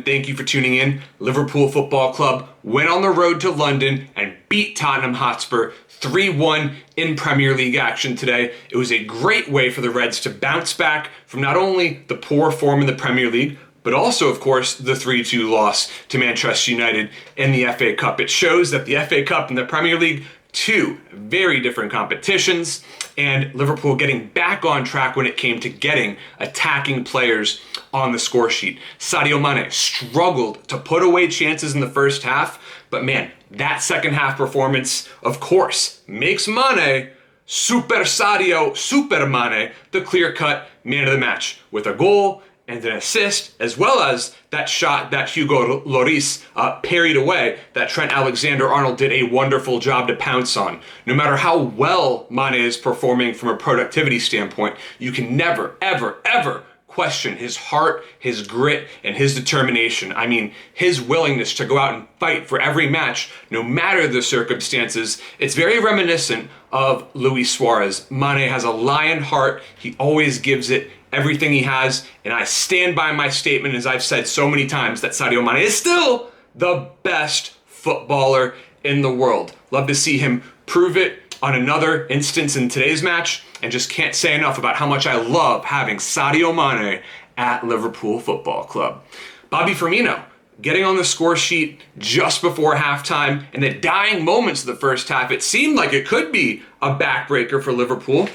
gentlemen, thank you for tuning in. Liverpool Football Club went on the road to London and beat Tottenham Hotspur 3-1 in Premier League action today. It was a great way for the Reds to bounce back from not only the poor form in the Premier League, but also, of course, the 3-2 loss to Manchester United in the FA Cup. It shows that the FA Cup and the Premier League, two very different competitions, and Liverpool getting back on track when it came to getting attacking players on the score sheet. Sadio Mane struggled to put away chances in the first half, but man, that second half performance, of course, makes Mane, Super Sadio, Super Mane, the clear-cut man of the match with a goal and an assist, as well as that shot that Hugo Lloris parried away that Trent Alexander-Arnold did a wonderful job to pounce on. No matter how well Mane is performing from a productivity standpoint, you can never, ever, ever question his heart, his grit, and his determination. I mean, his willingness to go out and fight for every match, no matter the circumstances. It's very reminiscent of Luis Suarez. Mane has a lion heart. He always gives it everything he has, and I stand by my statement, as I've said so many times, that Sadio Mane is still the best footballer in the world. Love to see him prove it on another instance in today's match, and just can't say enough about how much I love having Sadio Mane at Liverpool Football Club. Bobby Firmino getting on the score sheet just before halftime. In the dying moments of the first half, it seemed like it could be a backbreaker for Liverpool.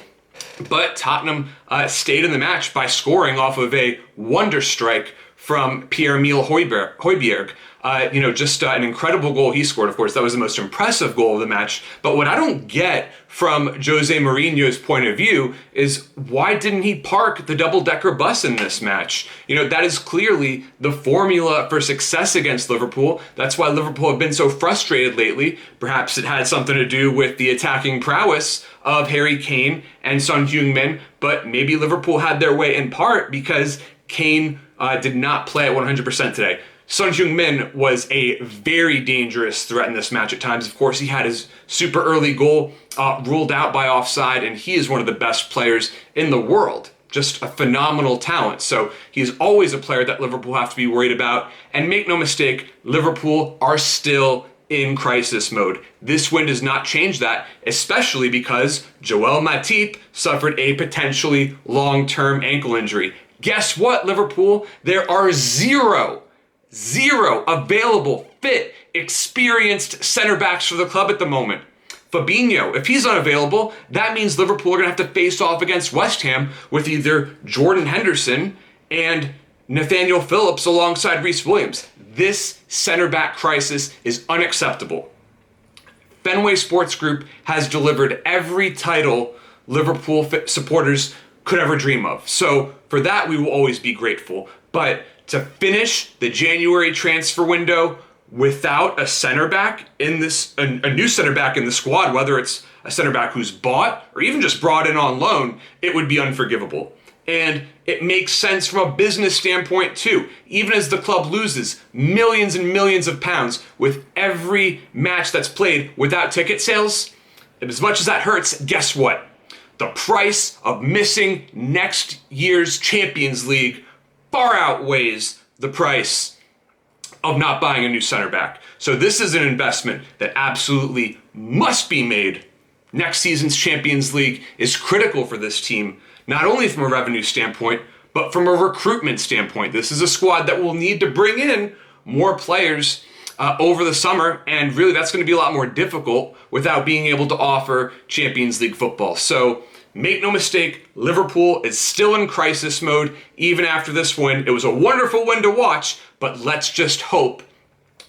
But Tottenham stayed in the match by scoring off of a wonder strike from Pierre-Emile Højbjerg. Just an incredible goal he scored. Of course, that was the most impressive goal of the match. But what I don't get from Jose Mourinho's point of view is, why didn't he park the double-decker bus in this match? That is clearly the formula for success against Liverpool. That's why Liverpool have been so frustrated lately. Perhaps it had something to do with the attacking prowess of Harry Kane and Son Heung-min, but maybe Liverpool had their way in part because Kane did not play at 100% today. Son Heung-min was a very dangerous threat in this match at times. Of course, he had his super early goal ruled out by offside, and he is one of the best players in the world. Just a phenomenal talent. So he's always a player that Liverpool have to be worried about. And make no mistake, Liverpool are still in crisis mode. This win does not change that, especially because Joel Matip suffered a potentially long-term ankle injury. Guess what, Liverpool? There are zero available, fit, experienced center backs for the club at the moment. Fabinho, if he's unavailable, that means Liverpool are going to have to face off against West Ham with either Jordan Henderson and Nathaniel Phillips alongside Reece Williams. This center back crisis is unacceptable. Fenway Sports Group has delivered every title Liverpool supporters could ever dream of. So for that, we will always be grateful. But to finish the January transfer window without a center back in this, a new center back in the squad, whether it's a center back who's bought or even just brought in on loan, it would be unforgivable. And it makes sense from a business standpoint too. Even as the club loses millions and millions of pounds with every match that's played without ticket sales, and as much as that hurts, guess what? The price of missing next year's Champions League far outweighs the price of not buying a new center back. So this is an investment that absolutely must be made. Next season's Champions League is critical for this team, not only from a revenue standpoint, but from a recruitment standpoint. This is a squad that will need to bring in more players over the summer, and really that's going to be a lot more difficult without being able to offer Champions League football. So make no mistake, Liverpool is still in crisis mode even after this win. It was a wonderful win to watch, but let's just hope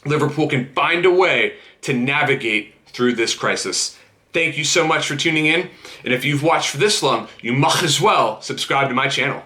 Liverpool can find a way to navigate through this crisis. Thank you so much for tuning in, and if you've watched for this long, you might as well subscribe to my channel.